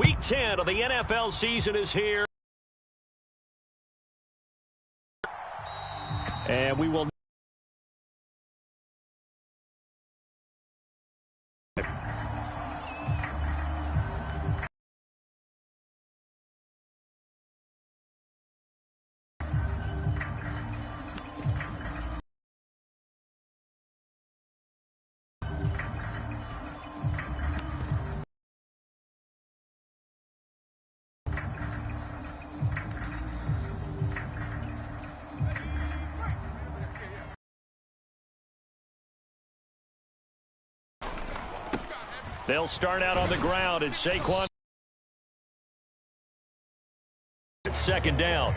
Week 10 of the NFL season is here. And we will... They'll start out on the ground, and Saquon at second down.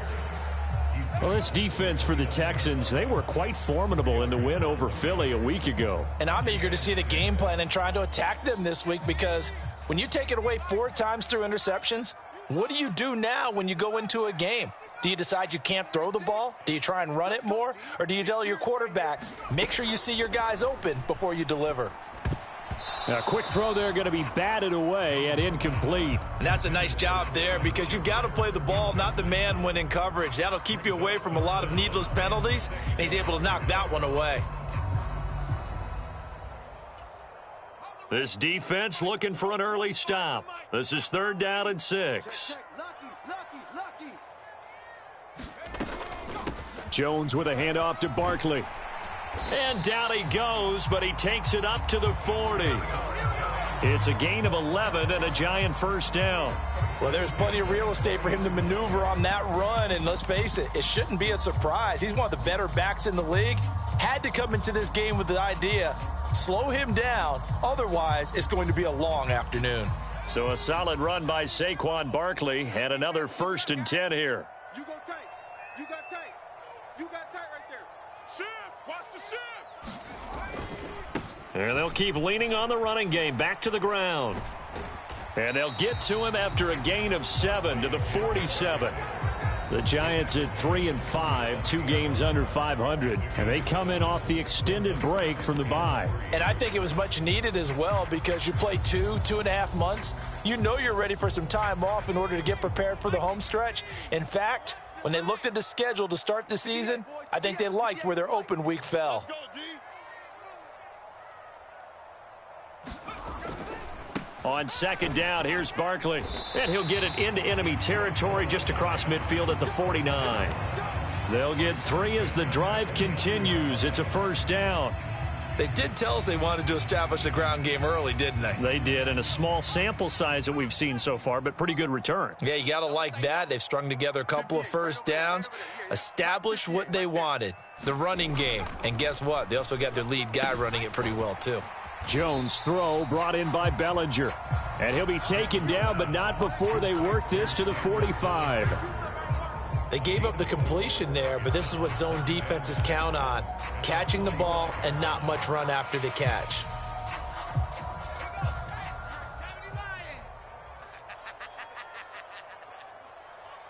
Well, this defense for the Texans, they were quite formidable in the win over Philly a week ago. And I'm eager to see the game plan and trying to attack them this week, because when you take it away 4 times through interceptions, what do you do now when you go into a game? Do you decide you can't throw the ball? Do you try and run it more? Or do you tell your quarterback, make sure you see your guys open before you deliver? A quick throw there going to be batted away and incomplete. And that's a nice job there, because you've got to play the ball, not the man when in coverage. That'll keep you away from a lot of needless penalties, and he's able to knock that one away. This defense looking for an early stop. This is 3rd down and 6. Jones with a handoff to Barkley. And down he goes, but he takes it up to the 40. It's a gain of 11 and a giant first down. Well, there's plenty of real estate for him to maneuver on that run, and let's face it, it shouldn't be a surprise. He's one of the better backs in the league. Had to come into this game with the idea, slow him down, otherwise it's going to be a long afternoon. So a solid run by Saquon Barkley, and another 1st and 10 here. You go tight. You got tight. You got tight right there. Shift. Watch the shift. And they'll keep leaning on the running game back to the ground. And they'll get to him after a gain of 7 to the 47. The Giants at 3-5, 2 games under 500. And they come in off the extended break from the bye. And I think it was much needed as well, because you play 2.5 months. You know you're ready for some time off in order to get prepared for the home stretch. In fact, when they looked at the schedule to start the season, I think they liked where their open week fell. On 2nd down, here's Barkley. And he'll get it into enemy territory just across midfield at the 49. They'll get 3 as the drive continues. It's a 1st down. They did tell us they wanted to establish the ground game early, didn't they? They did, and a small sample size that we've seen so far, but pretty good return. Yeah, you got to like that. They've strung together a couple of 1st downs, established what they wanted, the running game. And guess what? They also got their lead guy running it pretty well, too. Jones' throw brought in by Bellinger. And he'll be taken down, but not before they work this to the 45. They gave up the completion there, but this is what zone defenses count on. Catching the ball and not much run after the catch.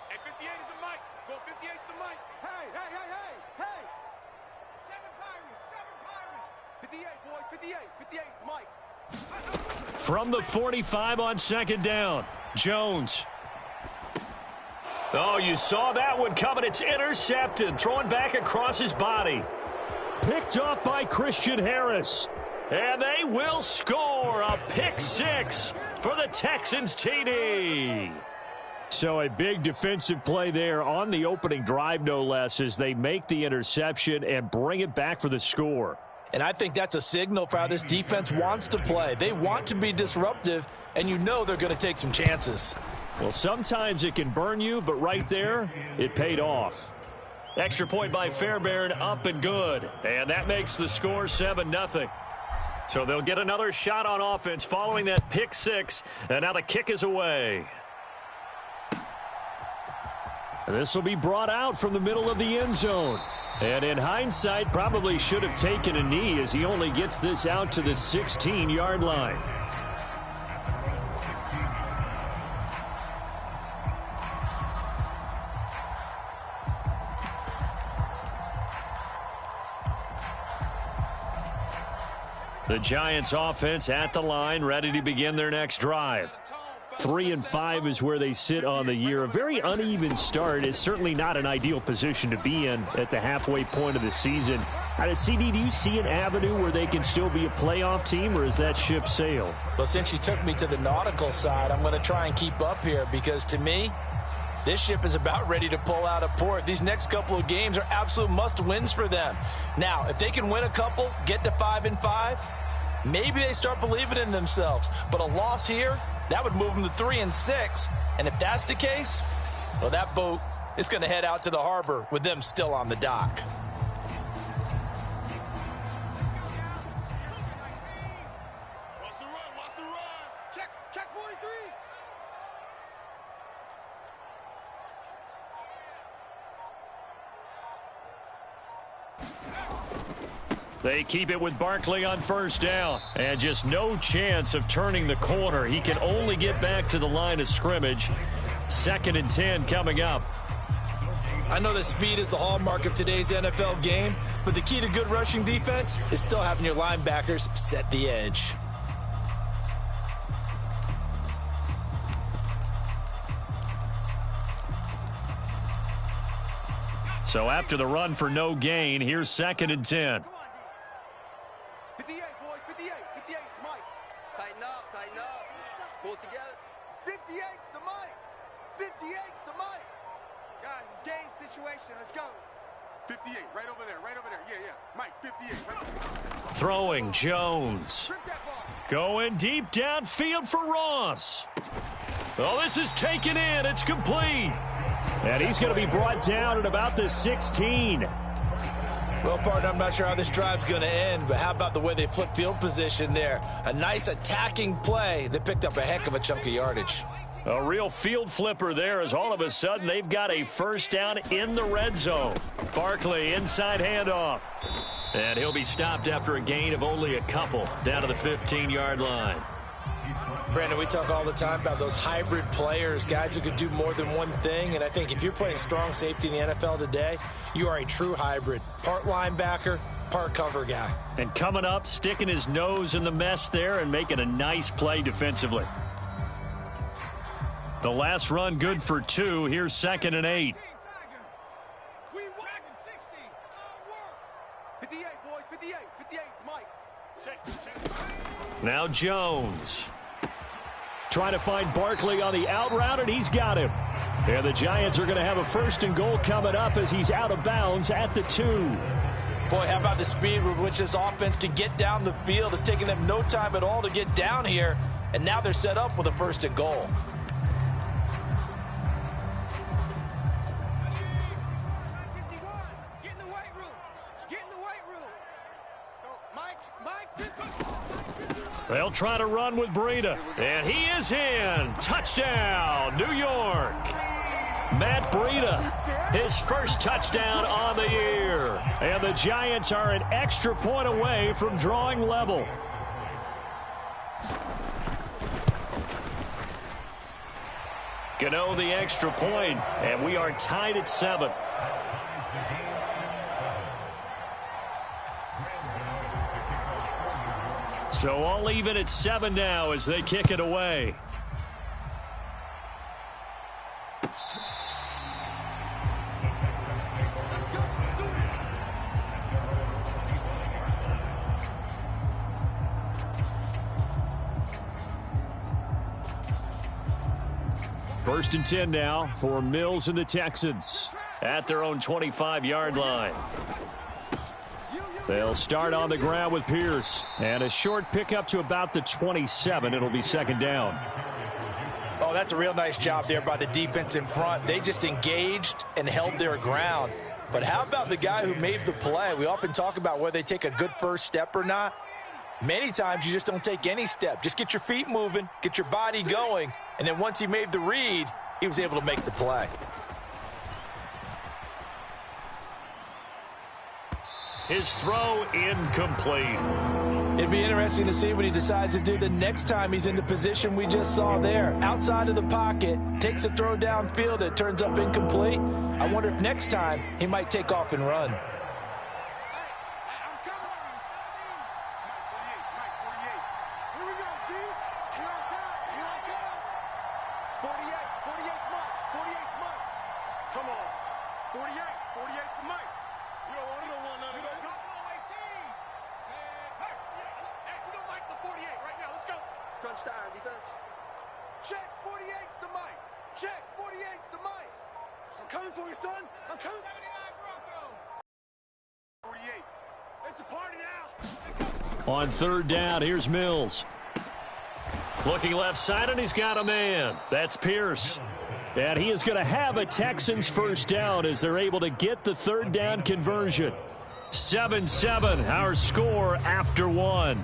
Hey, 58 is the mic. Go 58 is the mic. Hey. 7 Pirates. 58, boys. 58. 58 is Mike. From the 45 on 2nd down, Jones. Oh, you saw that one coming. It's intercepted. Throwing back across his body. Picked up by Christian Harris. And they will score a pick 6 for the Texans TD. So a big defensive play there on the opening drive, no less, as they make the interception and bring it back for the score. And I think that's a signal for how this defense wants to play. They want to be disruptive, and you know they're going to take some chances. Well, sometimes it can burn you, but right there, it paid off. Extra point by Fairbairn, up and good. And that makes the score 7-0. So they'll get another shot on offense following that pick 6, and now the kick is away. This will be brought out from the middle of the end zone. And in hindsight, probably should have taken a knee, as he only gets this out to the 16-yard line. The Giants offense at the line, ready to begin their next drive. 3-5 is where they sit on the year. A very uneven start is certainly not an ideal position to be in at the halfway point of the season. CD, do you see an avenue where they can still be a playoff team, or is that ship sailed? Well, since you took me to the nautical side, I'm going to try and keep up here because to me, this ship is about ready to pull out of port. These next couple of games are absolute must-wins for them. Now, if they can win a couple, get to 5-5, maybe they start believing in themselves. But a loss here, that would move them to 3-6. And if that's the case, well, that boat is going to head out to the harbor with them still on the dock. Watch the run. Check 43. They keep it with Barkley on first down. And just no chance of turning the corner. He can only get back to the line of scrimmage. 2nd and 10 coming up. I know that speed is the hallmark of today's NFL game, but the key to good rushing defense is still having your linebackers set the edge. So after the run for no gain, here's 2nd and 10. 58, boys, 58. 58's Mike. Tighten up. Pull it together. 58's the Mike. 58's the Mike. Guys, it's game situation. Let's go. 58, right over there. Yeah. Mike, 58. Right over there. Throwing Jones. Going deep downfield for Ross. Oh, this is taken in. It's complete. And he's going to be brought down at about the 16. Well, partner, I'm not sure how this drive's going to end, but how about the way they flip field position there? A nice attacking play that picked up a heck of a chunk of yardage. A real field flipper there as all of a sudden they've got a first down in the red zone. Barkley inside handoff. And he'll be stopped after a gain of only a couple down to the 15-yard line. Brandon, we talk all the time about those hybrid players, guys who could do more than one thing. And I think if you're playing strong safety in the NFL today, you are a true hybrid. Part linebacker, part cover guy. And coming up, sticking his nose in the mess there and making a nice play defensively. The last run good for 2. Here's 2nd and 8. 58, boys, 58. 58's Mike. Now Jones. Trying to find Barkley on the out route, and he's got him. And the Giants are going to have a 1st and goal coming up as he's out of bounds at the 2. Boy, how about the speed with which this offense can get down the field? It's taken them no time at all to get down here, and now they're set up with a 1st and goal. They'll try to run with Breida. And he is in. Touchdown, New York. Matt Breida, his first touchdown on the year. And the Giants are an extra point away from drawing level. Gano the extra point, and we are tied at 7. So all even at 7 now as they kick it away. First and 10 now for Mills and the Texans at their own 25-yard line. They'll start on the ground with Pierce. And a short pickup to about the 27. It'll be 2nd down. Oh, that's a real nice job there by the defense in front. They just engaged and held their ground. But how about the guy who made the play? We often talk about whether they take a good first step or not. Many times you just don't take any step. Just get your feet moving, get your body going, and then once he made the read, he was able to make the play. His throw incomplete. It'd be interesting to see what he decides to do the next time he's in the position we just saw there. Outside of the pocket, takes a throw downfield, it turns up incomplete. I wonder if next time he might take off and run. Crunch time, defense. Check, 48's the mic. Check, 48's the mic. I'm coming for you, son. I'm coming. 79 Bronco. 48. It's a party now. On third down, here's Mills. Looking left side, and he's got a man. That's Pierce. And he is going to have a Texans first down as they're able to get the third down conversion. 7-7, our score after one.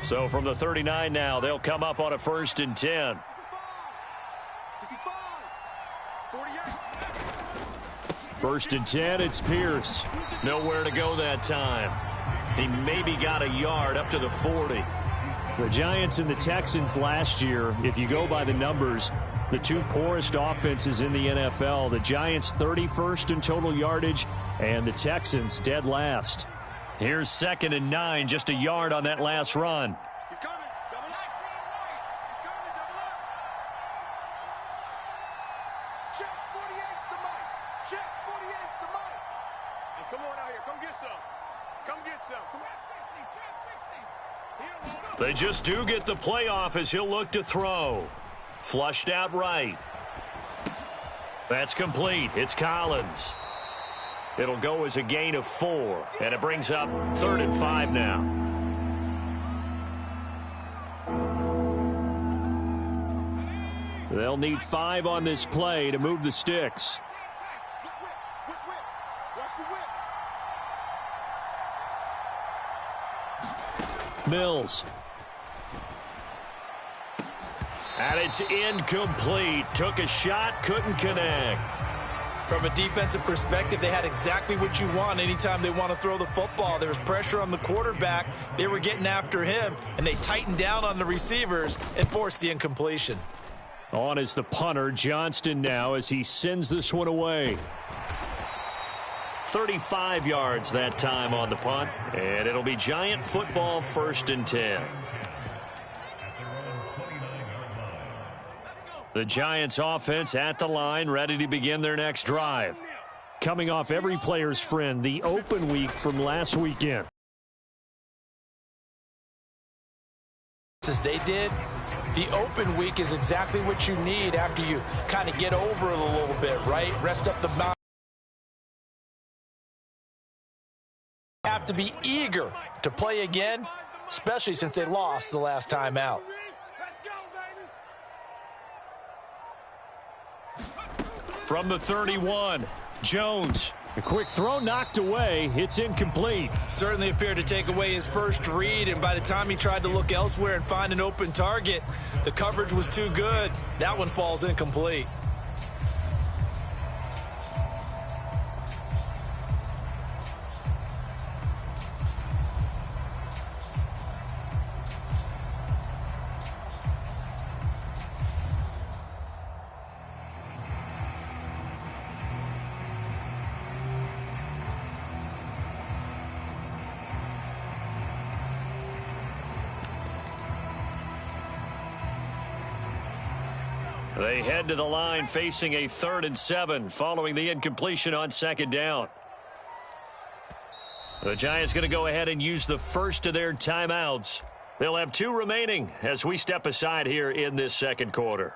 So from the 39 now, they'll come up on a 1st and 10. 1st and 10, it's Pierce. Nowhere to go that time. He maybe got a yard up to the 40. The Giants and the Texans last year, if you go by the numbers, the two poorest offenses in the NFL. The Giants 31st in total yardage, and the Texans dead last. Here's 2nd and 9, just a yard on that last run. He's coming. Double up. He's coming. Double up. Check, 48's the mic. Check, 48's the mic. Hey, come on out here. Come get some. Come get some. Come on. Trap 60. They just do get the playoff as he'll look to throw. Flushed out right. That's complete. It's Collins. It'll go as a gain of 4, and it brings up 3rd and 5 now. They'll need 5 on this play to move the sticks. Mills. And it's incomplete. Took a shot, couldn't connect. From a defensive perspective, they had exactly what you want anytime they want to throw the football. There was pressure on the quarterback. They were getting after him, and they tightened down on the receivers and forced the incompletion. On is the punter, Johnston, now as he sends this one away. 35 yards that time on the punt, and it'll be Giant football 1st and 10. The Giants offense at the line, ready to begin their next drive. Coming off every player's friend, the open week from last weekend. As they did, the open week is exactly what you need after you kind of get over it a little bit, right? Rest up the mind. You have to be eager to play again, especially since they lost the last time out. From the 31, Jones. A quick throw knocked away. It's incomplete. Certainly appeared to take away his first read, and by the time he tried to look elsewhere and find an open target, the coverage was too good. That one falls incomplete. They head to the line facing a 3rd and 7 following the incompletion on 2nd down. The Giants going to go ahead and use the first of their timeouts. They'll have 2 remaining as we step aside here in this 2nd quarter.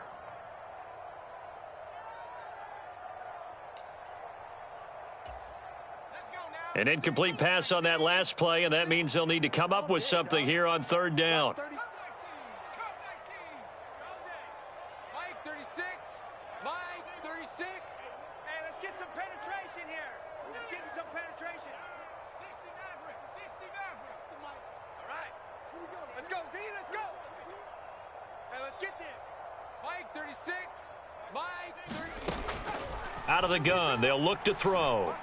An incomplete pass on that last play, and that means they'll need to come up with something here on 3rd down. Out of the gun, they'll look to throw.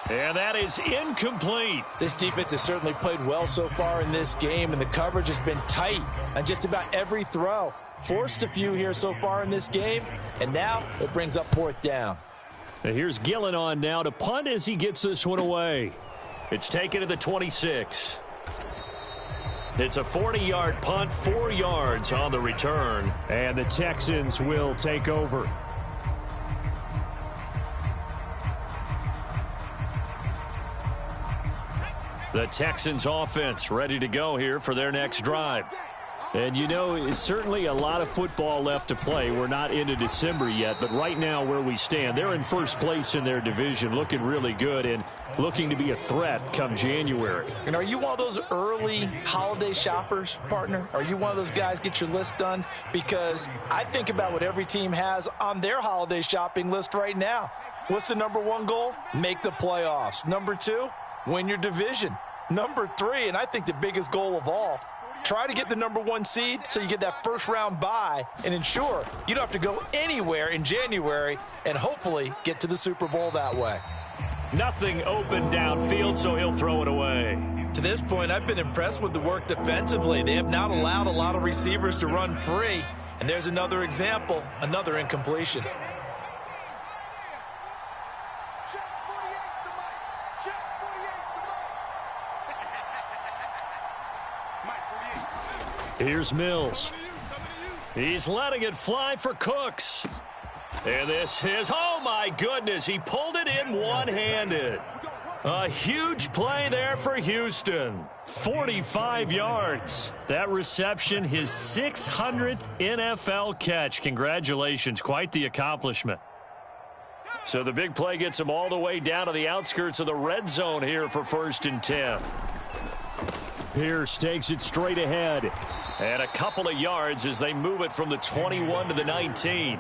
And that is incomplete. This defense has certainly played well so far in this game, and the coverage has been tight on just about every throw. Forced a few here so far in this game, and now it brings up 4th down. And here's Gillen on now to punt as he gets this one away. It's taken to the 26. It's a 40-yard punt, 4 yards on the return, and the Texans will take over. The Texans offense ready to go here for their next drive. And, you know, it's certainly a lot of football left to play. We're not into December yet, but right now where we stand, they're in first place in their division, looking really good and looking to be a threat come January. And are you one of those early holiday shoppers, partner? Are you one of those guys get your list done? Because I think about what every team has on their holiday shopping list right now. What's the number one goal? Make the playoffs. Number two, win your division. Number three, and I think the biggest goal of all, try to get the number one seed so you get that first round bye and ensure you don't have to go anywhere in January and hopefully get to the Super Bowl that way. Nothing open downfield, so he'll throw it away. To this point, I've been impressed with the work defensively. They have not allowed a lot of receivers to run free. And there's another example, another incompletion. Here's Mills. He's letting it fly for Cooks. And this is, oh my goodness, he pulled it in one-handed. A huge play there for Houston. 45 yards. That reception, his 600th NFL catch. Congratulations, quite the accomplishment. So the big play gets him all the way down to the outskirts of the red zone here for 1st and 10. Pierce takes it straight ahead. And a couple of yards as they move it from the 21 to the 19.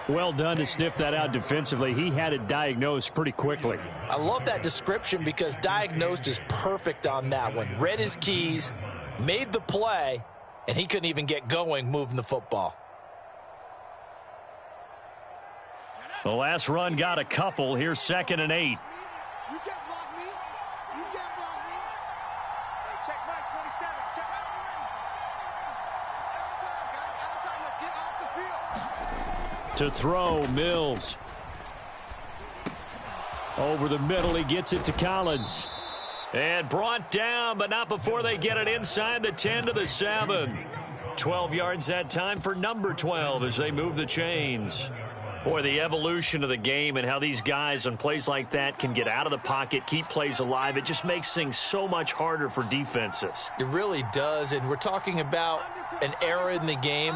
Well done to sniff that out defensively. He had it diagnosed pretty quickly. I love that description because diagnosed is perfect on that one. Read his keys, made the play, and he couldn't even get going moving the football. The last run got a couple. Here's 2nd and 8. You can't block me. You can't block me. Hey, check Mike 27. Check. Out of time, guys. Out of time. Let's get off the field. To throw, Mills. Over the middle, he gets it to Collins. And brought down, but not before they get it inside the 10 to the 7. 12 yards that time for number 12 as they move the chains. Boy, the evolution of the game and how these guys on plays like that can get out of the pocket, keep plays alive, it just makes things so much harder for defenses. It really does, and we're talking about an era in the game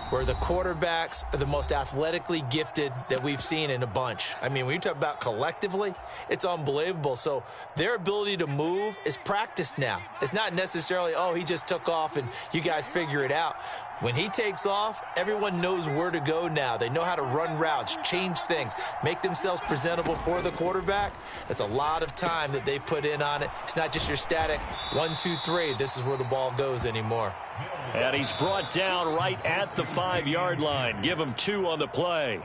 where the quarterbacks are the most athletically gifted that we've seen in a bunch. I mean, when you talk about collectively, it's unbelievable. So their ability to move is practiced now. It's not necessarily, oh, he just took off and you guys figure it out. When he takes off, everyone knows where to go now. They know how to run routes, change things, make themselves presentable for the quarterback. That's a lot of time that they put in on it. It's not just your static 1, 2, 3. This is where the ball goes anymore. And he's brought down right at the 5-yard line. Give him 2 on the play.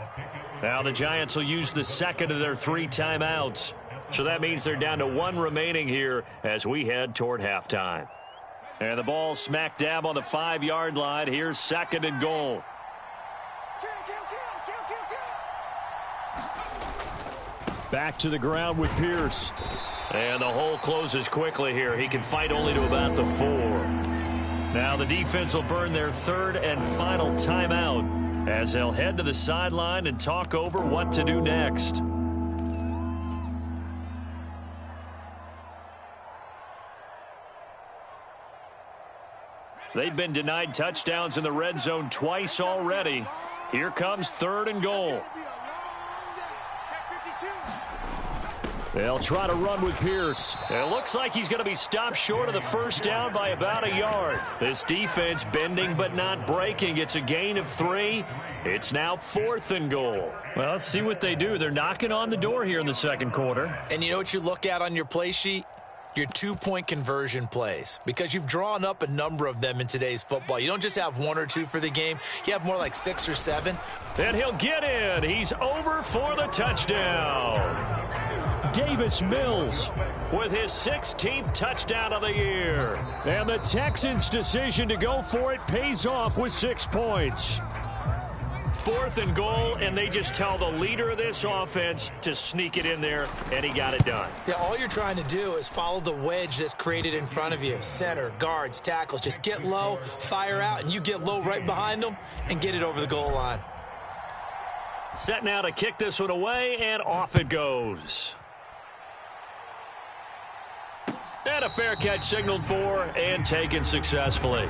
Now the Giants will use the second of their 3 timeouts. So that means they're down to 1 remaining here as we head toward halftime. And the ball smack dab on the 5-yard line. Here's 2nd and goal. Back to the ground with Pierce. And the hole closes quickly here. He can fight only to about the 4. Now the defense will burn their 3rd and final timeout as they'll head to the sideline and talk over what to do next. They've been denied touchdowns in the red zone twice already. Here comes 3rd and goal. They'll try to run with Pierce. It looks like he's going to be stopped short of the first down by about a yard. This defense bending but not breaking. It's a gain of 3. It's now 4th and goal. Well, let's see what they do. They're knocking on the door here in the 2nd quarter. And you know what you look at on your play sheet? Your 2-point conversion plays, because you've drawn up a number of them in today's football. You don't just have 1 or 2 for the game. You have more like 6 or 7. And he'll get in. He's over for the touchdown. Davis Mills with his 16th touchdown of the year. And the Texans' decision to go for it pays off with 6 points. 4th and goal, and they just tell the leader of this offense to sneak it in there, and he got it done. Yeah, all you're trying to do is follow the wedge that's created in front of you. Center, guards, tackles. Just get low, fire out, and you get low right behind them and get it over the goal line. Set now to kick this one away, and off it goes. And a fair catch signaled for and taken successfully.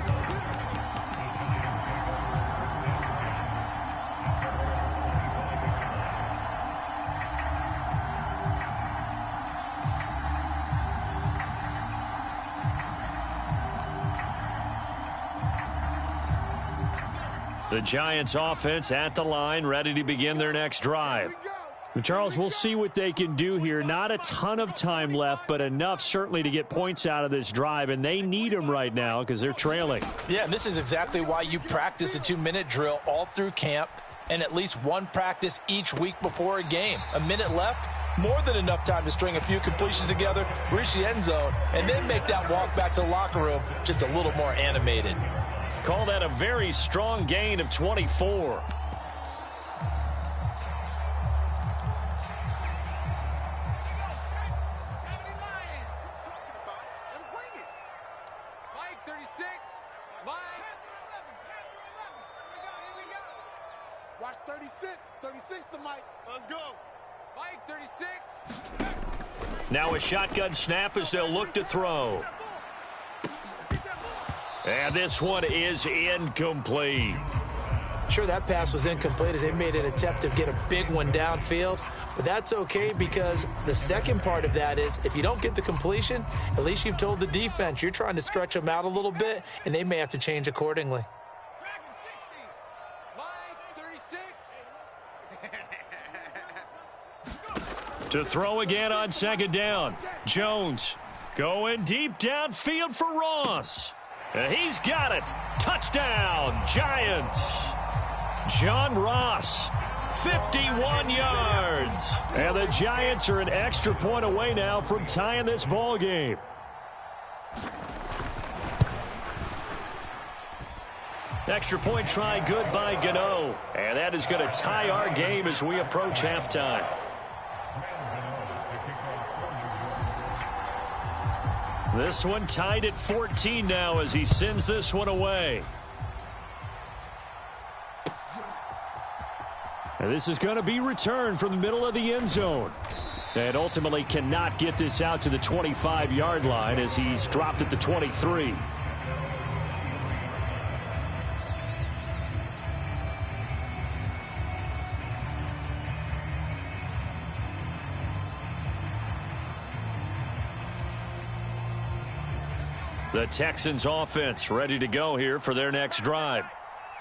The Giants offense at the line, ready to begin their next drive. Charles, we'll see what they can do here. Not a ton of time left, but enough certainly to get points out of this drive, and they need them right now because they're trailing. Yeah, and this is exactly why you practice a 2-minute drill all through camp and at least one practice each week before a game. A minute left, more than enough time to string a few completions together, reach the end zone, and then make that walk back to the locker room just a little more animated. Call that a very strong gain of 24. Watch 36. 36 to Mike. Let's go. Mike, 36. Now a shotgun snap as they'll look to throw. And this one is incomplete. Sure, that pass was incomplete as they made an attempt to get a big one downfield, but that's okay because the second part of that is if you don't get the completion, at least you've told the defense you're trying to stretch them out a little bit, and they may have to change accordingly. To throw again on second down. Jones going deep downfield for Ross. He's got it. Touchdown, Giants. John Ross, 51 yards. And the Giants are an extra point away now from tying this ball game. Extra point try good by Gano. And that is going to tie our game as we approach halftime. This one tied at 14 now as he sends this one away. And this is going to be returned from the middle of the end zone. And ultimately cannot get this out to the 25-yard line as he's dropped at the 23. The Texans offense ready to go here for their next drive.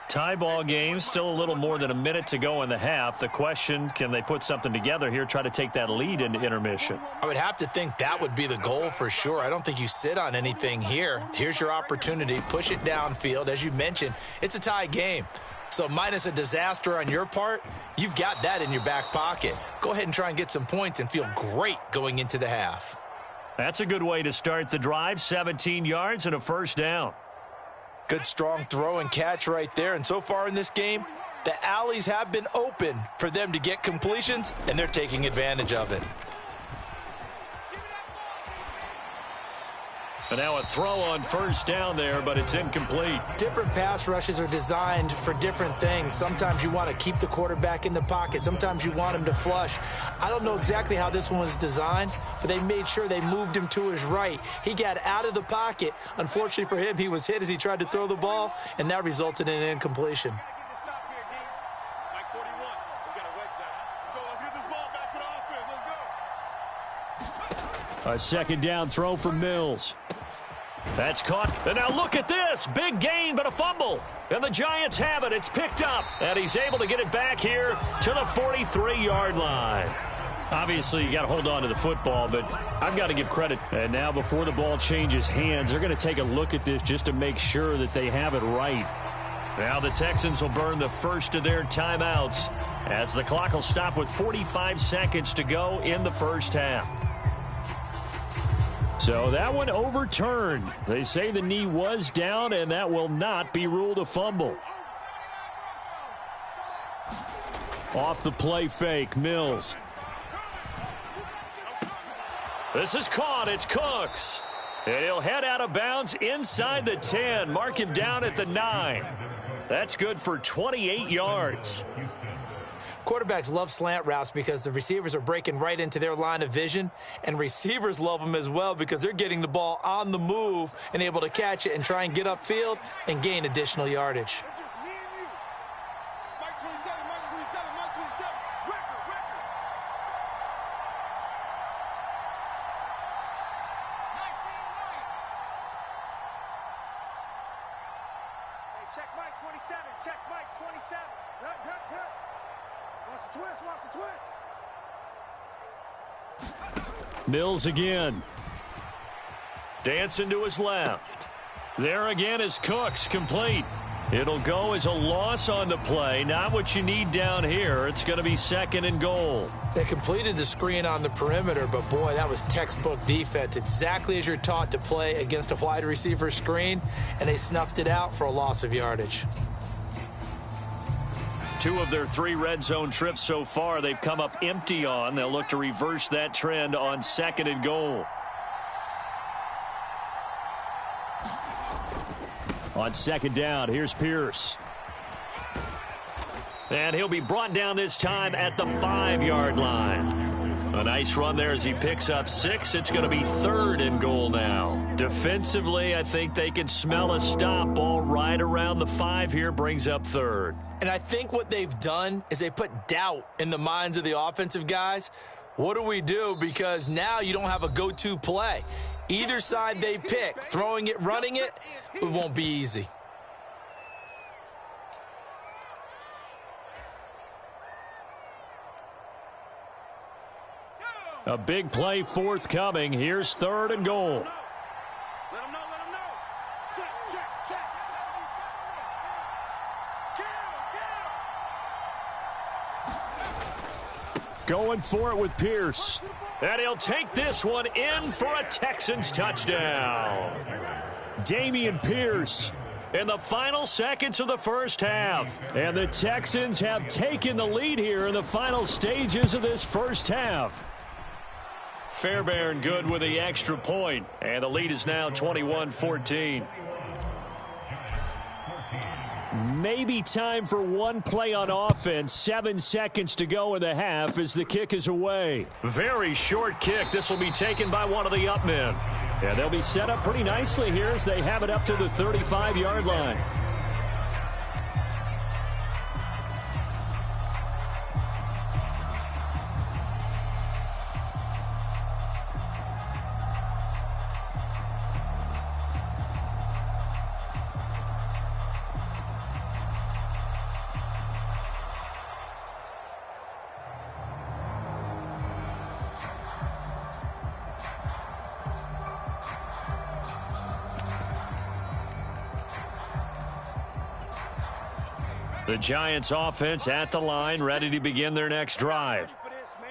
Tie ball game, still a little more than a minute to go in the half. The question, can they put something together here, try to take that lead into intermission? I would have to think that would be the goal for sure. I don't think you sit on anything here. Here's your opportunity. Push it downfield. As you mentioned, it's a tie game. So minus a disaster on your part, you've got that in your back pocket. Go ahead and try and get some points and feel great going into the half. That's a good way to start the drive. 17 yards and a first down. Good strong throw and catch right there. And so far in this game, the alleys have been open for them to get completions, and they're taking advantage of it. And now a throw on first down there, but it's incomplete. Different pass rushes are designed for different things. Sometimes you want to keep the quarterback in the pocket. Sometimes you want him to flush. I don't know exactly how this one was designed, but they made sure they moved him to his right. He got out of the pocket. Unfortunately for him, he was hit as he tried to throw the ball, and that resulted in an incompletion. A second down throw for Mills. That's caught. And now look at this. Big gain, but a fumble. And the Giants have it. It's picked up. And he's able to get it back here to the 43-yard line. Obviously, you got to hold on to the football, but I've got to give credit. And now before the ball changes hands, they're going to take a look at this just to make sure that they have it right. Now the Texans will burn the first of their timeouts as the clock will stop with 45 seconds to go in the first half. So that one overturned. They say the knee was down, and that will not be ruled a fumble. Off the play fake, Mills. This is caught. It's Cooks. And he'll head out of bounds inside the 10. Mark him down at the 9. That's good for 28 yards. Quarterbacks love slant routes because the receivers are breaking right into their line of vision, and receivers love them as well because they're getting the ball on the move and able to catch it and try and get upfield and gain additional yardage. That's just me and you. Mike 27, Mike 27, Mike 27. Record. Hey, check Mike 27. Check Mike 27. Good. Wants the twist. Mills again. Dancing to his left. There again is Cooks, complete. It'll go as a loss on the play. Not what you need down here. It's going to be 2nd and goal. They completed the screen on the perimeter, but boy, that was textbook defense. Exactly as you're taught to play against a wide receiver screen, and they snuffed it out for a loss of yardage. 2 of their 3 red zone trips so far they've come up empty on. They'll look to reverse that trend on 2nd and goal. On 2nd down, here's Pierce. And he'll be brought down this time at the 5-yard line. A nice run there as he picks up 6. It's going to be 3rd and goal now. Defensively, I think they can smell a stop. Ball right around the 5 here, brings up 3rd. And I think what they've done is they put doubt in the minds of the offensive guys. What do we do? Because now you don't have a go-to play. Either side they pick, throwing it, running it, it won't be easy. A big play forthcoming. Here's 3rd and goal. Let him know. Check. Kill. Going for it with Pierce. And he'll take this one in for a Texans touchdown. Dameon Pierce in the final seconds of the first half. And the Texans have taken the lead here in the final stages of this first half. Fairbairn good with the extra point. And the lead is now 21-14. Maybe time for one play on offense. 7 seconds to go in the half as the kick is away. Very short kick. This will be taken by one of the up men. And they'll be set up pretty nicely here as they have it up to the 35-yard line. The Giants offense at the line, ready to begin their next drive.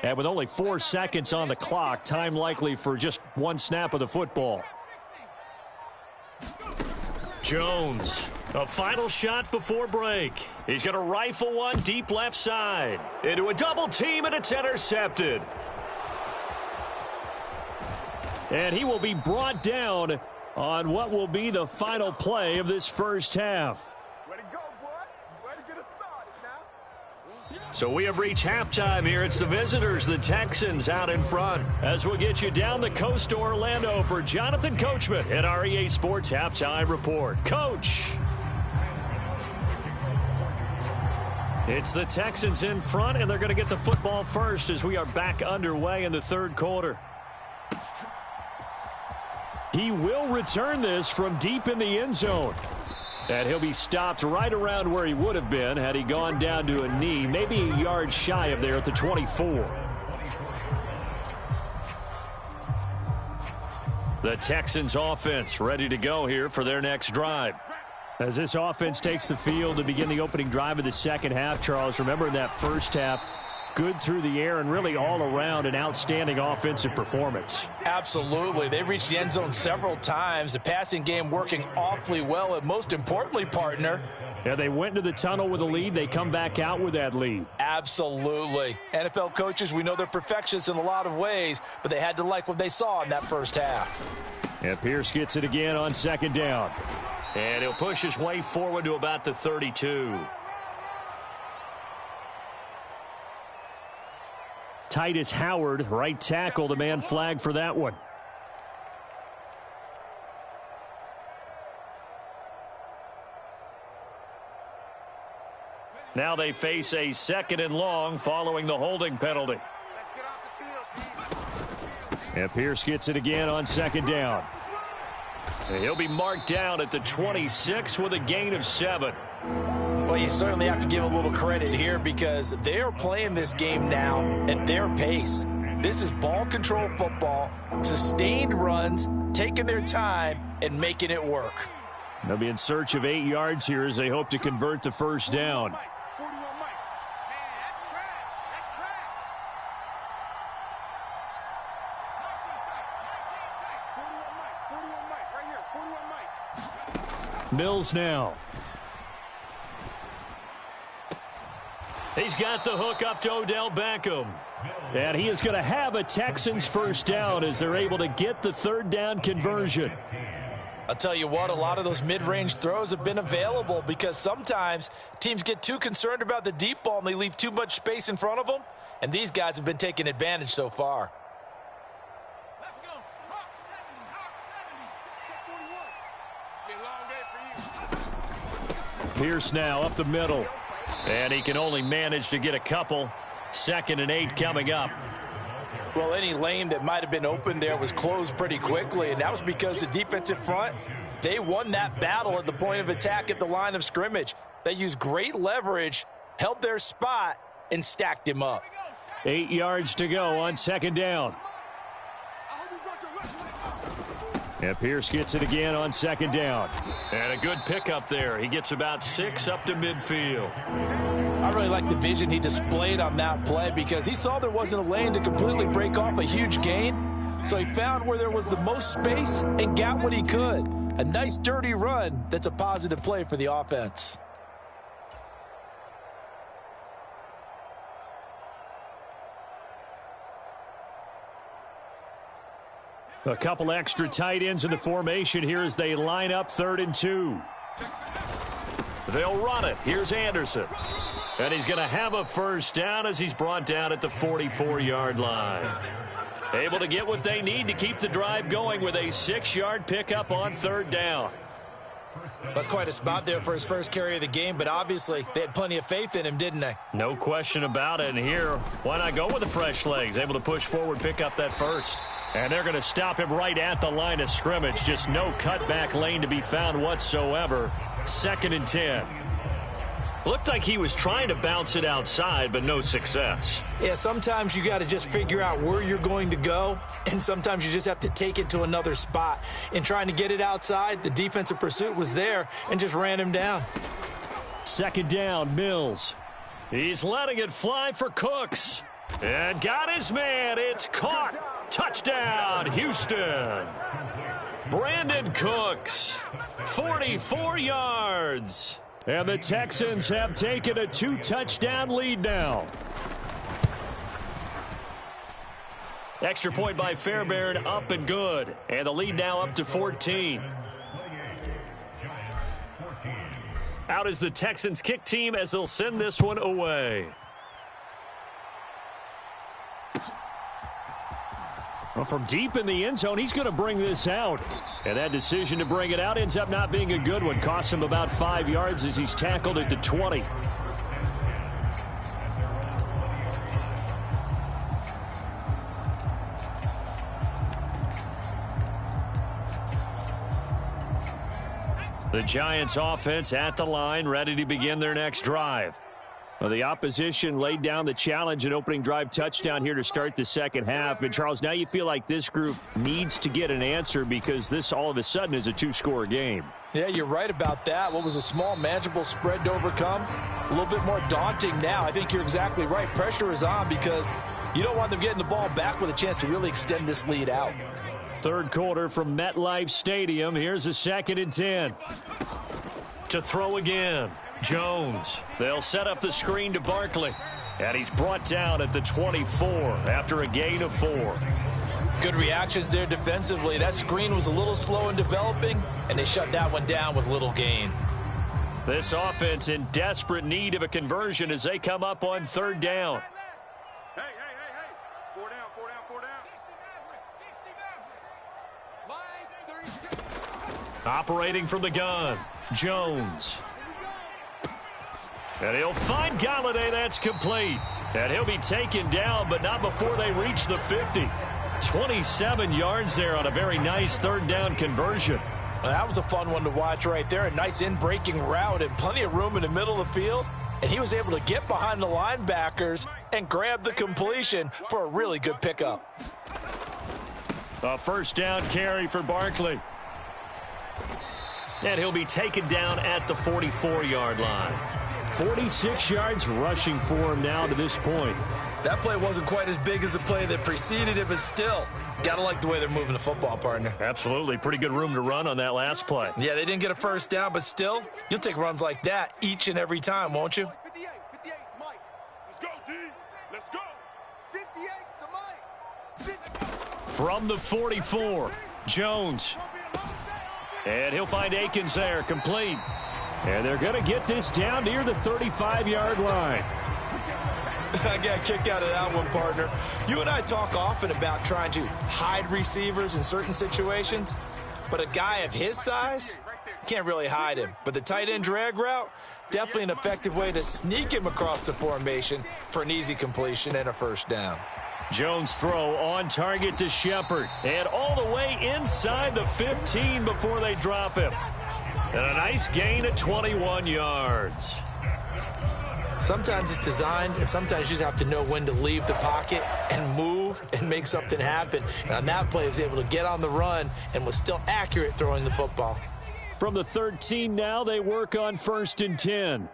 And with only 4 seconds on the clock, time likely for just one snap of the football. Jones, a final shot before break. He's going to rifle one deep left side. Into a double team, and it's intercepted. And he will be brought down on what will be the final play of this first half. So we have reached halftime here. It's the visitors, the Texans, out in front. As we'll get you down the coast to Orlando for Jonathan Coachman at our EA Sports Halftime Report. Coach. It's the Texans in front, and they're going to get the football first as we are back underway in the third quarter. He will return this from deep in the end zone. And he'll be stopped right around where he would have been had he gone down to a knee, maybe a yard shy of there at the 24. The Texans offense ready to go here for their next drive. As this offense takes the field to begin the opening drive of the second half, Charles, remember in that first half, good through the air and really all around an outstanding offensive performance. Absolutely. They've reached the end zone several times. The passing game working awfully well, and most importantly, partner. Yeah, they went into the tunnel with a lead. They come back out with that lead. Absolutely. NFL coaches, we know they're perfectionists in a lot of ways, but they had to like what they saw in that first half. And Pierce gets it again on second down. And he'll push his way forward to about the 32. Titus Howard, right tackle, the man flag for that one. Now they face a 2nd and long following the holding penalty. Let's get off the field, And Pierce gets it again on 2nd down. And he'll be marked down at the 26 with a gain of 7. Well, you certainly have to give a little credit here because they're playing this game now at their pace. This is ball control football, sustained runs, taking their time, and making it work. They'll be in search of 8 yards here as they hope to convert the first down. Mills now. He's got the hook up to Odell Beckham. And he is going to have a Texans first down as they're able to get the 3rd down conversion. I'll tell you what, a lot of those mid-range throws have been available because sometimes teams get too concerned about the deep ball and they leave too much space in front of them. And these guys have been taking advantage so far. Pierce now up the middle. And he can only manage to get a couple. 2nd and 8 coming up. Well, any lane that might have been open there was closed pretty quickly, and that was because the defensive front, they won that battle at the point of attack at the line of scrimmage. They used great leverage, held their spot, and stacked him up. 8 yards to go on 2nd down. And Pierce gets it again on 2nd down. And a good pickup there. He gets about 6 up to midfield. I really like the vision he displayed on that play because he saw there wasn't a lane to completely break off a huge gain. So he found where there was the most space and got what he could. A nice dirty run that's a positive play for the offense. A couple extra tight ends in the formation here as they line up 3rd and 2. They'll run it. Here's Anderson. And he's going to have a first down as he's brought down at the 44-yard line. Able to get what they need to keep the drive going with a 6-yard pickup on 3rd down. That's quite a spot there for his first carry of the game, but obviously they had plenty of faith in him, didn't they? No question about it. And here, why not go with the fresh legs? Able to push forward, pick up that first. And they're going to stop him right at the line of scrimmage. Just no cutback lane to be found whatsoever. 2nd and 10. Looked like he was trying to bounce it outside, but no success. Yeah, sometimes you got to just figure out where you're going to go, and sometimes you just have to take it to another spot. In trying to get it outside, the defensive pursuit was there and just ran him down. 2nd down, Mills. He's letting it fly for Cooks. And got his man. It's caught. Touchdown, Houston. Brandon Cooks, 44 yards. And the Texans have taken a 2-touchdown lead now. Extra point by Fairbairn, up and good. And the lead now up to 14. Out is the Texans kick team as they'll send this one away. Well, from deep in the end zone, he's going to bring this out. And that decision to bring it out ends up not being a good one. Costs him about 5 yards as he's tackled at the 20. The Giants offense at the line, ready to begin their next drive. Well, the opposition laid down the challenge and opening drive touchdown here to start the second half. And, Charles, now you feel like this group needs to get an answer because this all of a sudden is a 2-score game. Yeah, you're right about that. What was a small, manageable spread to overcome? A little bit more daunting now. I think you're exactly right. Pressure is on because you don't want them getting the ball back with a chance to really extend this lead out. Third quarter from MetLife Stadium. Here's a 2nd and 10. To throw again. Jones. They'll set up the screen to Barkley. And he's brought down at the 24 after a gain of 4. Good reactions there defensively. That screen was a little slow in developing, and they shut that one down with little gain. This offense in desperate need of a conversion as they come up on 3rd down. Hey, Operating from the gun, Jones. And he'll find Galladay. That's complete. And he'll be taken down, but not before they reach the 50. 27 yards there on a very nice third down conversion. Well, that was a fun one to watch right there. A nice in-breaking route and plenty of room in the middle of the field. And he was able to get behind the linebackers and grab the completion for a really good pickup. A first down carry for Barkley. And he'll be taken down at the 44-yard line. 46 yards rushing for him now to this point. That play wasn't quite as big as the play that preceded it, but still, got to like the way they're moving the football, partner. Absolutely. Pretty good room to run on that last play. Yeah, they didn't get a first down, but still, you'll take runs like that each and every time, won't you? 58, 58's Mike. Let's go, D. Let's go. 58's the Mike. From the 44, Jones. And he'll find Akins there, complete. And they're going to get this down near the 35-yard line. I got a kick out of that one, partner. You and I talk often about trying to hide receivers in certain situations, but a guy of his size can't really hide him. But the tight end drag route, definitely an effective way to sneak him across the formation for an easy completion and a first down. Jones' throw on target to Shepard, and all the way inside the 15 before they drop him. And a nice gain of 21 yards. Sometimes it's designed, and sometimes you just have to know when to leave the pocket and move and make something happen. And on that play, he was able to get on the run and was still accurate throwing the football. From the 13 now, they work on 1st and 10.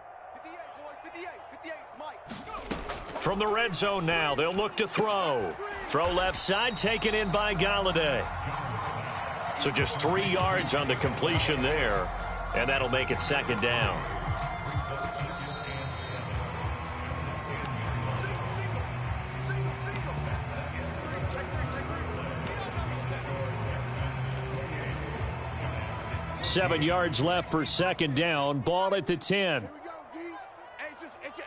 58's Mike. From the red zone now, they'll look to throw. Throw left side, taken in by Galladay. So just 3 yards on the completion there, and that'll make it second down. Seven yards left for second down. Ball at the 10. Here we go, D.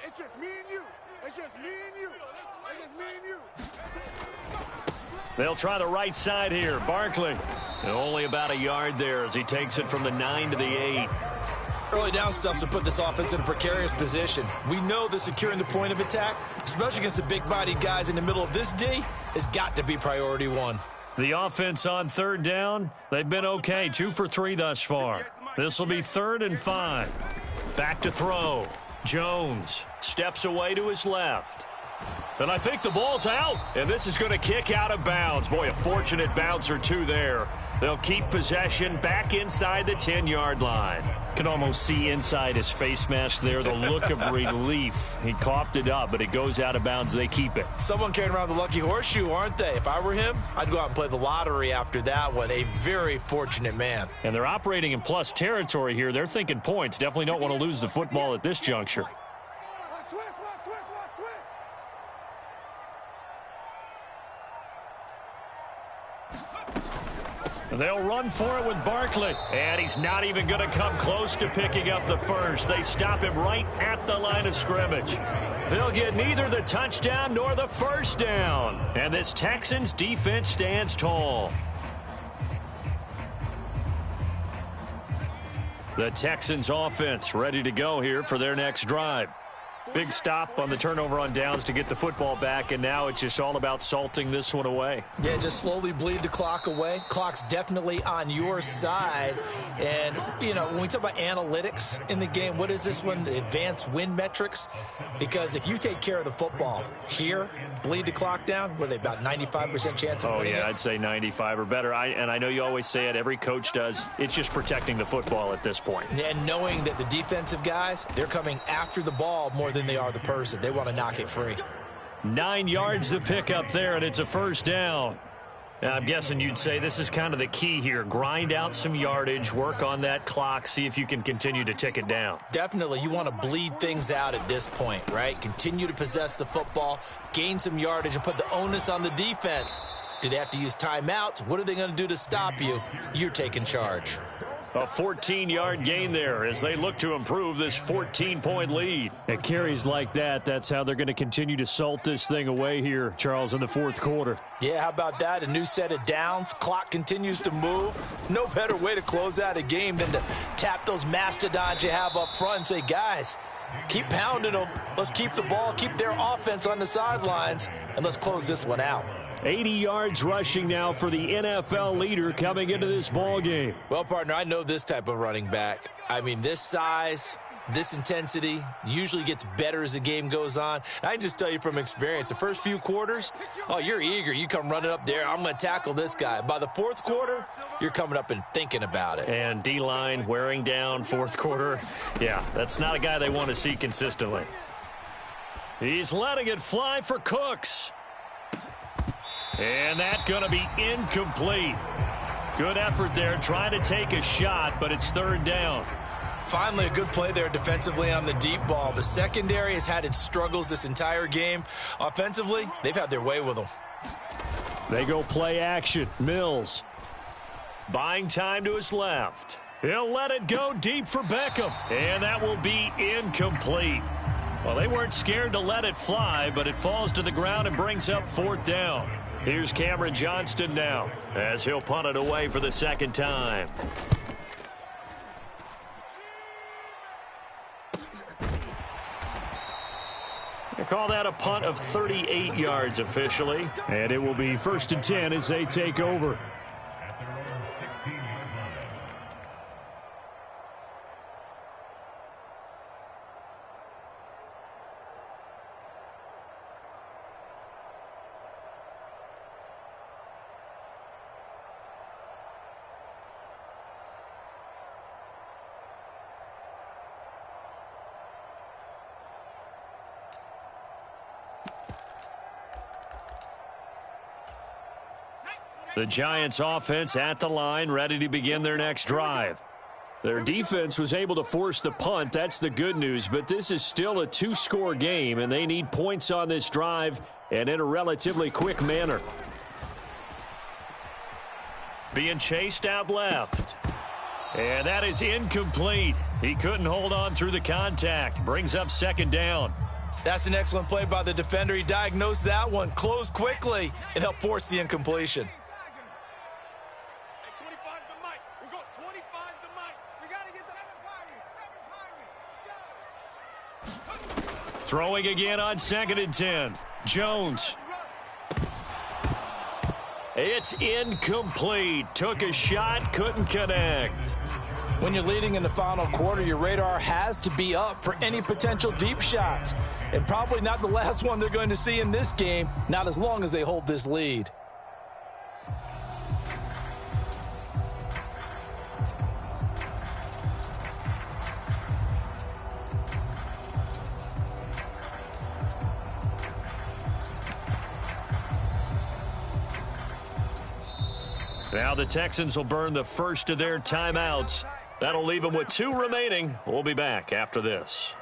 It's just me and you. It's just me and you. It's just me and you. They'll try the right side here. Barkley. And only about a yard there as he takes it from the 9 to the 8. Early down stuff to put this offense in a precarious position. We know that securing the point of attack, especially against the big-bodied guys in the middle of this D, has got to be priority one. The offense on third down, they've been okay. 2 for 3 thus far. This will be 3rd and 5. Back to throw. Jones steps away to his left. And I think the ball's out, and this is going to kick out of bounds. Boy, a fortunate bounce or two there. They'll keep possession back inside the 10-yard line. Can almost see inside his face mask there the look of relief. He coughed it up, but it goes out of bounds. They keep it. Someone carrying around the lucky horseshoe, aren't they? If I were him, I'd go out and play the lottery after that one. A very fortunate man. And they're operating in plus territory here. They're thinking points. Definitely don't want to lose the football at this juncture. They'll run for it with Barkley. And he's not even going to come close to picking up the first. They stop him right at the line of scrimmage. They'll get neither the touchdown nor the first down. And this Texans defense stands tall. The Texans offense ready to go here for their next drive. Big stop on the turnover on downs to get the football back, and now it's just all about salting this one away. Yeah, just slowly bleed the clock away. Clock's definitely on your side. And, you know, when we talk about analytics in the game, what is this one? Advanced win metrics? Because if you take care of the football here, bleed the clock down, what are they, about 95% chance of winning it? I'd say 95 or better. And I know you always say it, every coach does. It's just protecting the football at this point. And knowing that the defensive guys, they're coming after the ball more than they are the person. They want to knock it free. 9 yards to pick up there, and it's a first down. Now, I'm guessing you'd say this is kind of the key here. Grind out some yardage, work on that clock, see if you can continue to tick it down. Definitely. You want to bleed things out at this point, right? Continue to possess the football, gain some yardage, and put the onus on the defense. Do they have to use timeouts? What are they going to do to stop you? You're taking charge. A 14-yard gain there as they look to improve this 14-point lead. At carries like that, that's how they're going to continue to salt this thing away here, Charles, in the fourth quarter. Yeah, how about that? A new set of downs. Clock continues to move. No better way to close out a game than to tap those mastodons you have up front and say, guys, keep pounding them. Let's keep the ball, keep their offense on the sidelines, and let's close this one out. 80 yards rushing now for the NFL leader coming into this ball game. Well, partner, I know this type of running back. I mean, this size, this intensity usually gets better as the game goes on. And I can just tell you from experience, the first few quarters, oh, you're eager. You come running up there, I'm going to tackle this guy. By the fourth quarter, you're coming up and thinking about it. And D-line wearing down fourth quarter. Yeah, that's not a guy they want to see consistently. He's letting it fly for Cooks. And that's going to be incomplete. Good effort there, trying to take a shot, but it's third down. Finally, a good play there defensively on the deep ball. The secondary has had its struggles this entire game. Offensively, they've had their way with them. They go play action. Mills. Buying time to his left. He'll let it go deep for Beckham. And that will be incomplete. Well, they weren't scared to let it fly, but it falls to the ground and brings up fourth down. Here's Cameron Johnston now as he'll punt it away for the second time. They call that a punt of 38 yards officially. And it will be 1st and 10 as they take over. The Giants offense at the line, ready to begin their next drive. Their defense was able to force the punt. That's the good news, but this is still a two-score game, and they need points on this drive and in a relatively quick manner. Being chased out left. And that is incomplete. He couldn't hold on through the contact. Brings up second down. That's an excellent play by the defender. He diagnosed that one, closed quickly, and helped force the incompletion. Throwing again on 2nd and 10. Jones. It's incomplete. Took a shot, couldn't connect. When you're leading in the final quarter, your radar has to be up for any potential deep shots. And probably not the last one they're going to see in this game, not as long as they hold this lead. Now the Texans will burn the first of their timeouts. That'll leave them with 2 remaining. We'll be back after this.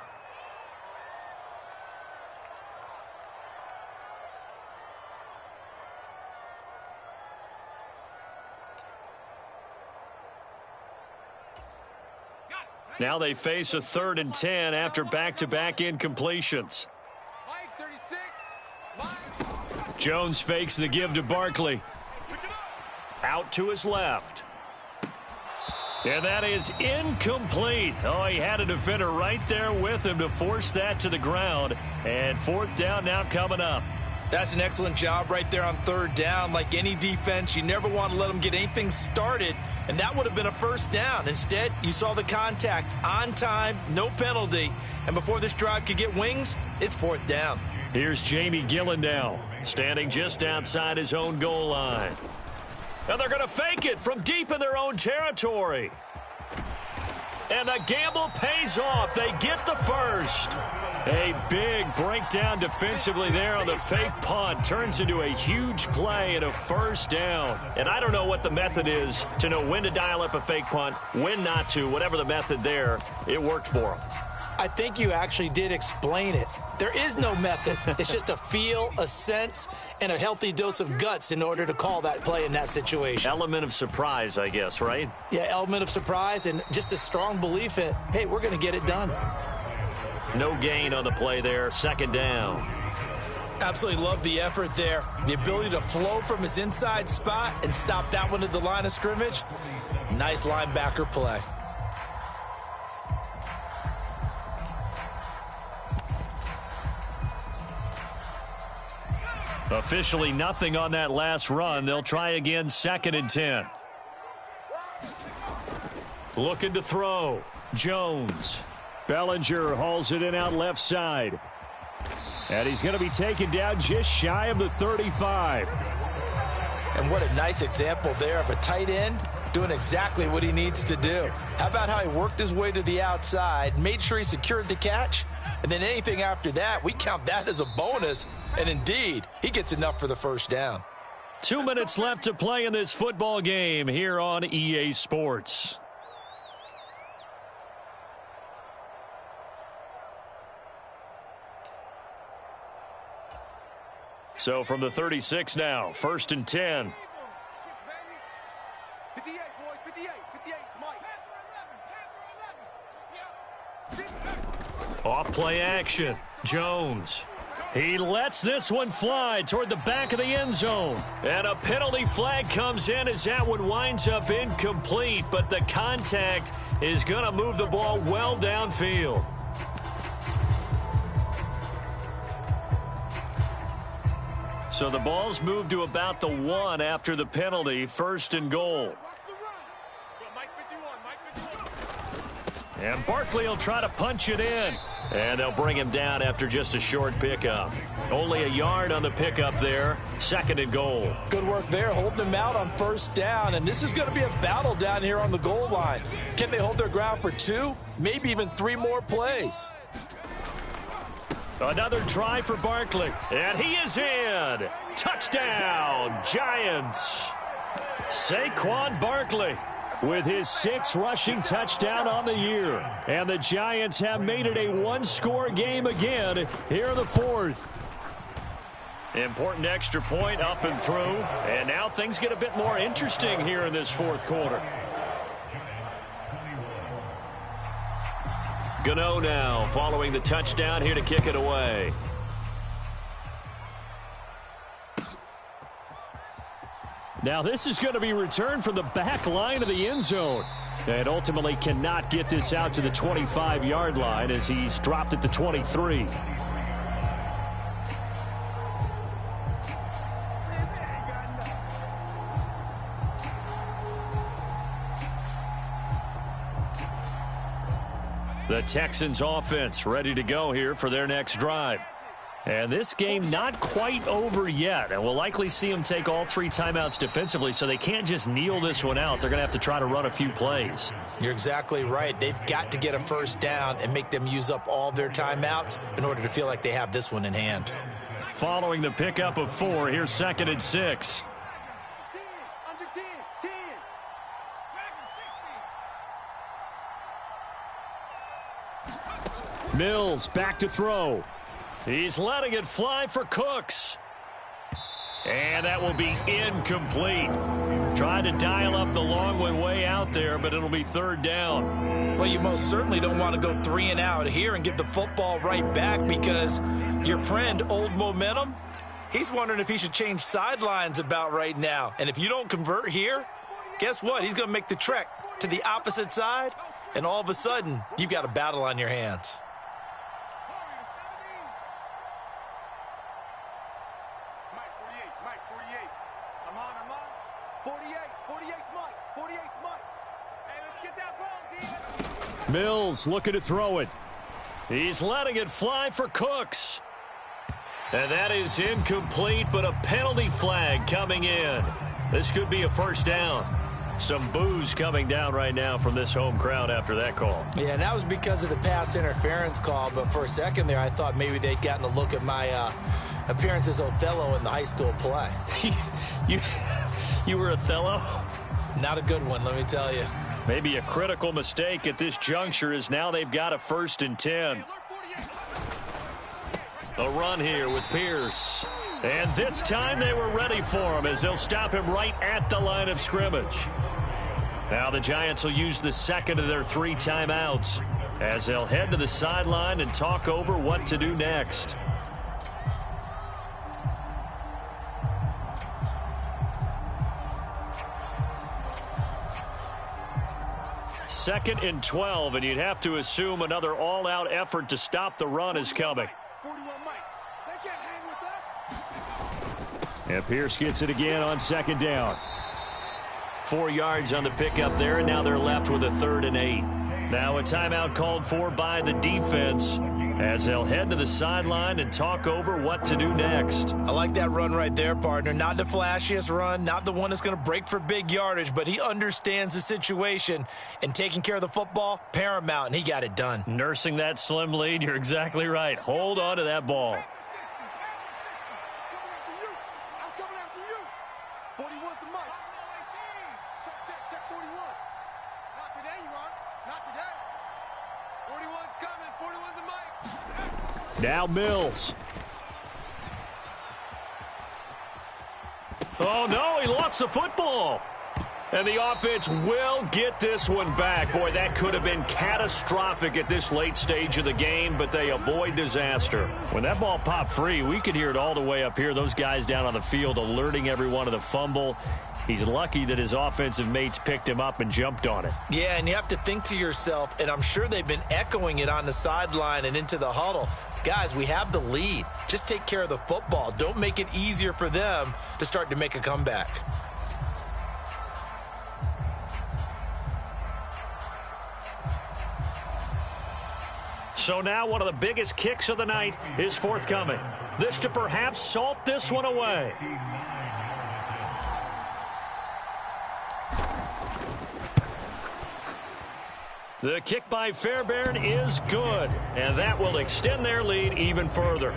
Now they face a 3rd and 10 after back-to-back incompletions. Jones fakes the give to Barkley. Out to his left. And that is incomplete. Oh, he had a defender right there with him to force that to the ground. And 4th down now coming up. That's an excellent job right there on 3rd down. Like any defense, you never want to let them get anything started, and that would have been a 1st down. Instead, you saw the contact on time, no penalty, and before this drive could get wings, it's 4th down. Here's Jamie Gillen now, standing just outside his own goal line. And they're going to fake it from deep in their own territory. And the gamble pays off. They get the first. A big breakdown defensively there on the fake punt. Turns into a huge play and a 1st down. And I don't know what the method is to know when to dial up a fake punt, when not to. Whatever the method there, it worked for them. I think you actually did explain it. There is no method. It's just a feel, a sense, and a healthy dose of guts in order to call that play in that situation. Element of surprise, I guess, right? Yeah, element of surprise and just a strong belief in, hey, we're going to get it done. No gain on the play there. Second down. Absolutely love the effort there. The ability to flow from his inside spot and stop that one at the line of scrimmage. Nice linebacker play. Officially nothing on that last run. They'll try again, 2nd and 10. Looking to throw. Jones. Bellinger hauls it in out left side. And he's going to be taken down just shy of the 35. And what a nice example there of a tight end doing exactly what he needs to do. How about how he worked his way to the outside, made sure he secured the catch, and then anything after that, we count that as a bonus. And indeed, he gets enough for the first down. 2 minutes left to play in this football game here on EA Sports. So from the 36 now, 1st and 10. 58, boys, 58, 58, Mike. Off play action. Jones. He lets this one fly toward the back of the end zone. And a penalty flag comes in as that one winds up incomplete. But the contact is going to move the ball well downfield. So the ball's moved to about the 1 after the penalty. 1st and goal. And Barkley will try to punch it in. And they'll bring him down after just a short pickup. Only a yard on the pickup there. 2nd and goal. Good work there, holding him out on 1st down. And this is going to be a battle down here on the goal line. Can they hold their ground for 2, maybe even 3 more plays? Another try for Barkley. And he is in. Touchdown, Giants. Saquon Barkley with his 6th rushing touchdown on the year. And the Giants have made it a 1-score game again here in the 4th. Important extra point up and through. And now things get a bit more interesting here in this 4th quarter. Gano now following the touchdown here to kick it away. Now this is going to be returned from the back line of the end zone. And ultimately cannot get this out to the 25-yard line as he's dropped at the 23. The Texans offense ready to go here for their next drive. And this game not quite over yet. And we'll likely see them take all 3 timeouts defensively, so they can't just kneel this one out. They're going to have to try to run a few plays. You're exactly right. They've got to get a 1st down and make them use up all their timeouts in order to feel like they have this one in hand. Following the pickup of 4, here's 2nd and 6. 10, under 10, 10. Mills back to throw. He's letting it fly for Cooks. And that will be incomplete. Trying to dial up the long one way out there, but it'll be 3rd down. Well, you most certainly don't want to go 3 and out here and give the football right back because your friend, Old Momentum, he's wondering if he should change sidelines about right now. And if you don't convert here, guess what? He's going to make the trek to the opposite side, and all of a sudden, you've got a battle on your hands. Mike, 48. I'm on. 48, 48's Mike. 48's Mike. Hey, let's get that ball, D. Mills looking to throw it. He's letting it fly for Cooks. And that is incomplete, but a penalty flag coming in. This could be a 1st down. Some boos coming down right now from this home crowd after that call. Yeah, and that was because of the pass interference call, but for a second there, I thought maybe they'd gotten a look at my appearance as Othello in the high school play. You were Othello? Not a good one, let me tell you. Maybe a critical mistake at this juncture is now they've got a 1st and 10. A run here with Pierce. And this time they were ready for him as they'll stop him right at the line of scrimmage. Now the Giants will use the second of their 3 timeouts as they'll head to the sideline and talk over what to do next. Second and 12, and you'd have to assume another all-out effort to stop the run is coming. 41 Mike. They can't hang with us. And Pierce gets it again on second down. 4 yards on the pickup there, and now they're left with a 3rd and 8. Now a timeout called for by the defense as they'll head to the sideline and talk over what to do next. I like that run right there, partner. Not the flashiest run, not the one that's going to break for big yardage, but he understands the situation, and taking care of the football, paramount, and he got it done. Nursing that slim lead, you're exactly right. Hold on to that ball. I'm coming after you. 41's the mic. Check 41. Not today, you are. Not today. 41's coming. 41's the mic. Now Mills. Oh, no, he lost the football. And the offense will get this one back. Boy, that could have been catastrophic at this late stage of the game, but they avoid disaster. When that ball popped free, we could hear it all the way up here. Those guys down on the field alerting everyone of the fumble. He's lucky that his offensive mates picked him up and jumped on it. Yeah, and you have to think to yourself, and I'm sure they've been echoing it on the sideline and into the huddle. Guys, we have the lead. Just take care of the football. Don't make it easier for them to start to make a comeback. So now one of the biggest kicks of the night is forthcoming. This to perhaps salt this one away. The kick by Fairbairn is good, and that will extend their lead even further.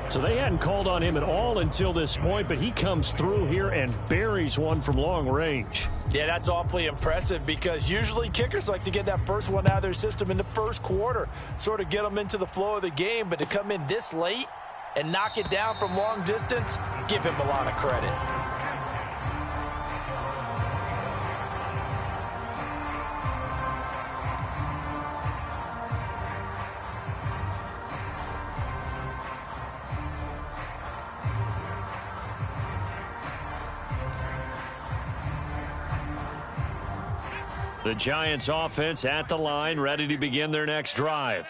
So they hadn't called on him at all until this point, but he comes through here and buries one from long range. Yeah, that's awfully impressive because usually kickers like to get that first one out of their system in the first quarter, sort of get them into the flow of the game, but to come in this late and knock it down from long distance, give him a lot of credit. The Giants offense at the line, ready to begin their next drive.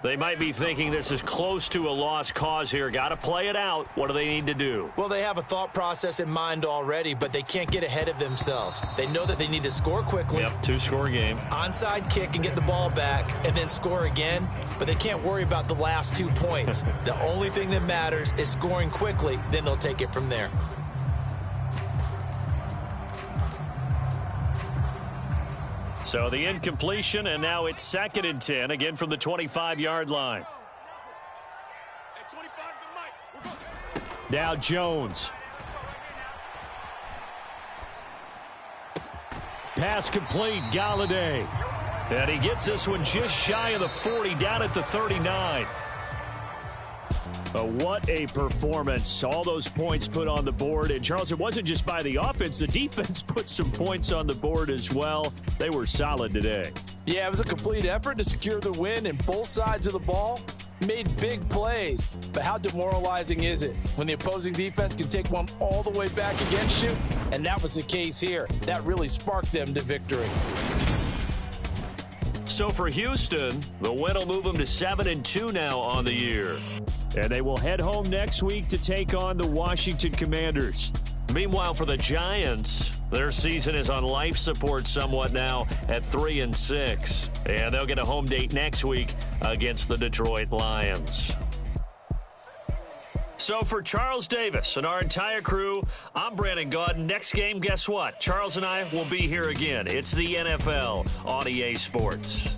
They might be thinking this is close to a lost cause here. Got to play it out. What do they need to do? Well, they have a thought process in mind already, but they can't get ahead of themselves. They know that they need to score quickly. Yep, 2-score game. Onside kick and get the ball back and then score again, but they can't worry about the last 2 points. The only thing that matters is scoring quickly, then they'll take it from there. So the incompletion, and now it's 2nd and 10, again from the 25-yard line. Now Jones. Pass complete, Galladay. And he gets this one just shy of the 40, down at the 39. What a performance. All those points put on the board. And, Charles, it wasn't just by the offense. The defense put some points on the board as well. They were solid today. Yeah, it was a complete effort to secure the win, and both sides of the ball made big plays. But how demoralizing is it when the opposing defense can take one all the way back against you? And that was the case here. That really sparked them to victory. So for Houston, the win will move them to 7-2 now on the year. And they will head home next week to take on the Washington Commanders. Meanwhile, for the Giants, their season is on life support somewhat now at 3-6. And they'll get a home date next week against the Detroit Lions. So for Charles Davis and our entire crew, I'm Brandon Gaudin. Next game, guess what? Charles and I will be here again. It's the NFL on EA Sports.